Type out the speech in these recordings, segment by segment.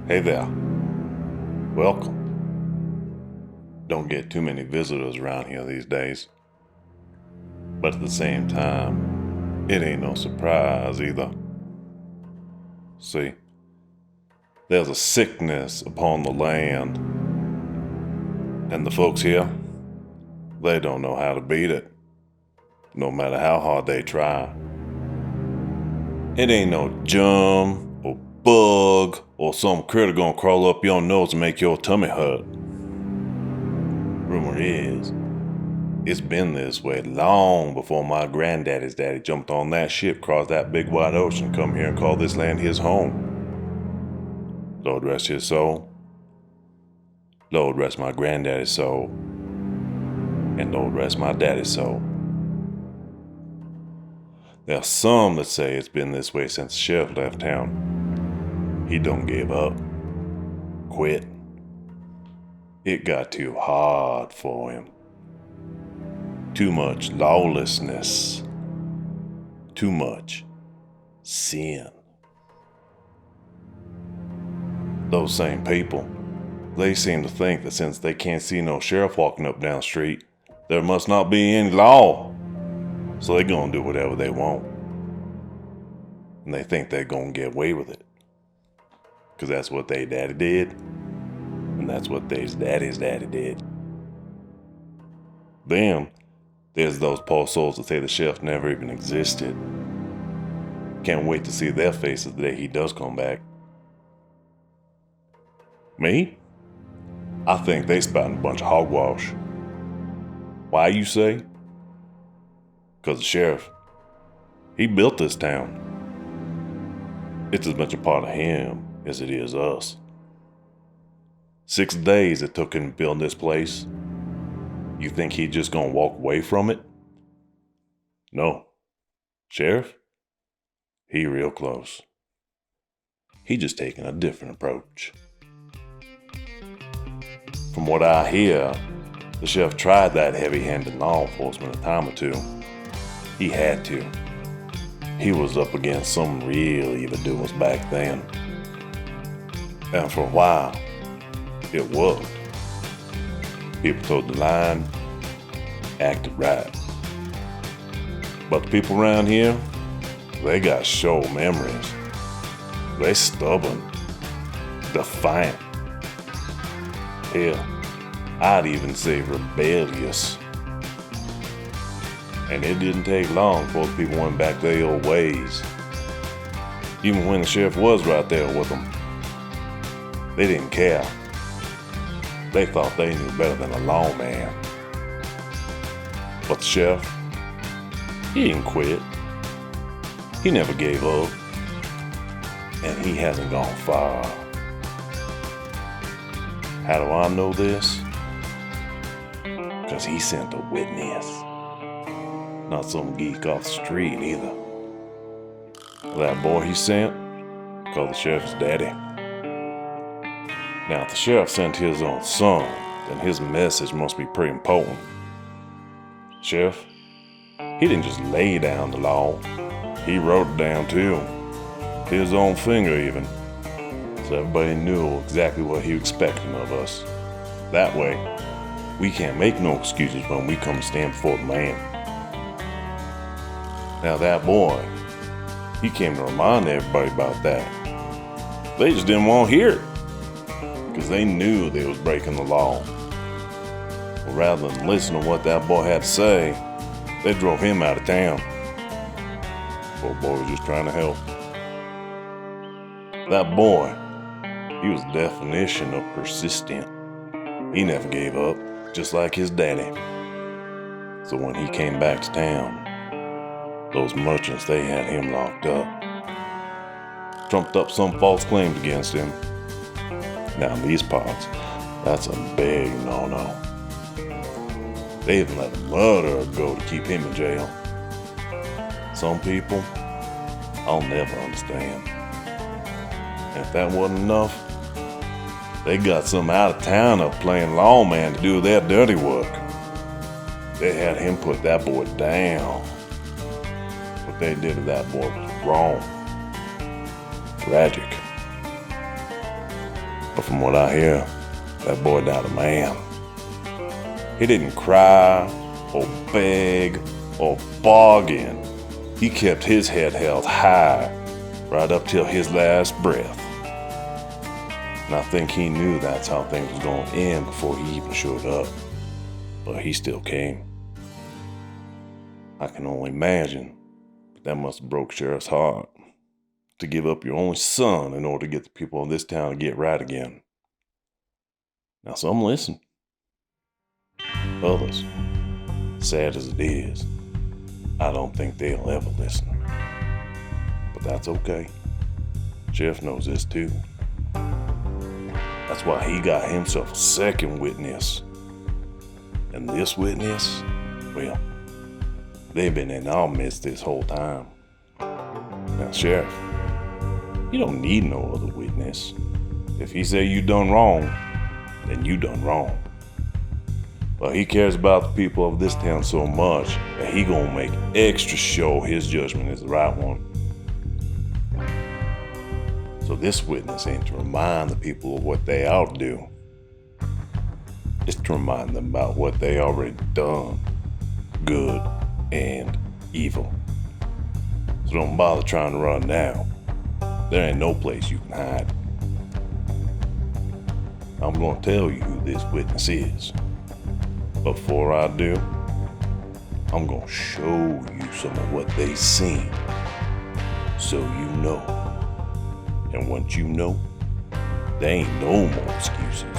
Hey there. Welcome. Don't get too many visitors around here these days. But at the same time, it ain't no surprise either. See, there's a sickness upon the land. And the folks here, they don't know how to beat it, no matter how hard they try. It ain't no germ or bug or some critter gonna crawl up your nose and make your tummy hurt. Rumor is, it's been this way long before my granddaddy's daddy jumped on that ship, crossed that big wide ocean, come here and called this land his home. Lord rest his soul. Lord rest my granddaddy's soul. And Lord rest my daddy's soul. There are some that say it's been this way since the sheriff left town. He done gave up. Quit. It got too hard for him. Too much lawlessness. Too much sin. Those same people, they seem to think that since they can't see no sheriff walking up down the street, there must not be any law. So they gonna do whatever they want. And they think they're gonna get away with it. Cause that's what they daddy did. And that's what their daddy's daddy did. Then, there's those poor souls that say the sheriff never even existed. Can't wait to see their faces the day he does come back. Me? I think they spouting a bunch of hogwash. Why, you say? Because the sheriff, he built this town. It's as much a part of him as it is us. 6 days it took him to build this place. You think he just gonna walk away from it? No. Sheriff? He real close. He just taking a different approach. From what I hear, the sheriff tried that heavy-handed law enforcement a time or two. He had to. He was up against some real evildoers back then. And for a while, it worked. People toed the line, acted right. But the people around here, they got short memories. They stubborn, defiant. Hell, I'd even say rebellious. And it didn't take long before the people went back their old ways. Even when the sheriff was right there with them, they didn't care. They thought they knew better than a lawman. But the sheriff, he didn't quit. He never gave up. And he hasn't gone far. How do I know this? Because he sent a witness. Not some geek off the street either. That boy he sent, called the sheriff's daddy. Now, if the sheriff sent his own son, then his message must be pretty important. Sheriff, he didn't just lay down the law. He wrote it down too. His own finger even. So everybody knew exactly what he was expecting of us. That way, we can't make no excuses when we come to stand before the man. Now that boy, he came to remind everybody about that. They just didn't want to hear it. Because they knew they was breaking the law. But rather than listen to what that boy had to say, they drove him out of town. Poor boy was just trying to help. That boy, he was the definition of persistent. He never gave up, just like his daddy. So when he came back to town, those merchants, they had him locked up. Trumped up some false claims against him. Now in these parts, that's a big no-no. They even let a murderer go to keep him in jail. Some people, I'll never understand. And if that wasn't enough, they got some out-of-towner playing lawman to do their dirty work. They had him put that boy down. What they did to that boy was wrong. Tragic. But from what I hear, that boy died a man. He didn't cry or beg or bargain. He kept his head held high right up till his last breath. And I think he knew that's how things was going to end before he even showed up. But he still came. I can only imagine that must have broke Sheriff's heart to give up your only son in order to get the people of this town to get right again. Now some listen. Others, sad as it is, I don't think they'll ever listen. But that's okay. Sheriff knows this too. That's why he got himself a second witness. And this witness, well, they've been in our midst this whole time. Now, Sheriff, you don't need no other witness. If he say you done wrong, then you done wrong. But he cares about the people of this town so much that he gonna make extra sure his judgment is the right one. So this witness ain't to remind the people of what they ought to do. It's to remind them about what they already done, good and evil. So don't bother trying to run now. There ain't no place you can hide. I'm gonna tell you who this witness is. But before I do, I'm gonna show you some of what they seen, so you know. And once you know, there ain't no more excuses.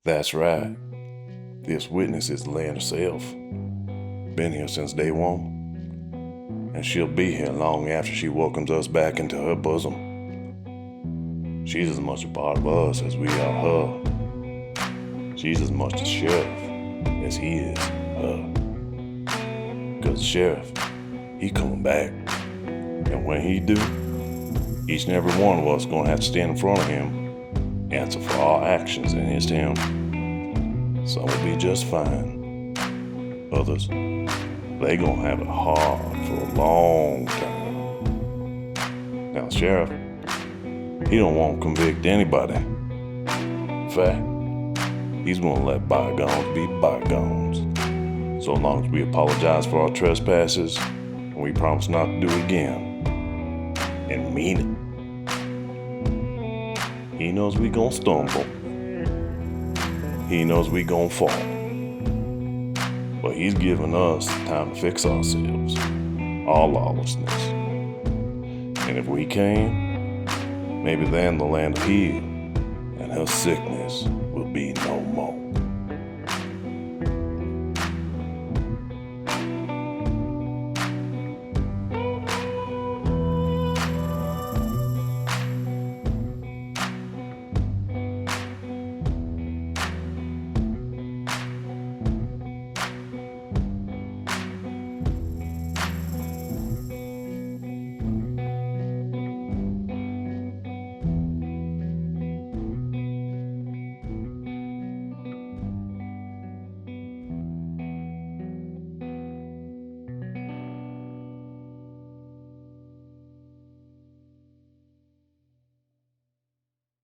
That's right. This witness is the land herself. Been here since day one. And she'll be here long after she welcomes us back into her bosom. She's as much a part of us as we are her. She's as much the sheriff as he is her. Because the sheriff, he coming back. And when he do, each and every one of us gonna have to stand in front of him, answer for our actions in his town. Some will be just fine. Others, they gonna have it hard for a long time. Now, the sheriff, he don't want to convict anybody. In fact, He's gonna let bygones be bygones. So long as we apologize for our trespasses, and we promise not to do it again, and mean it. He knows we gonna stumble. He knows we gonna fall. But he's given us time to fix ourselves, our lawlessness. And if we can, maybe then the land will heal, and her sickness will be no more.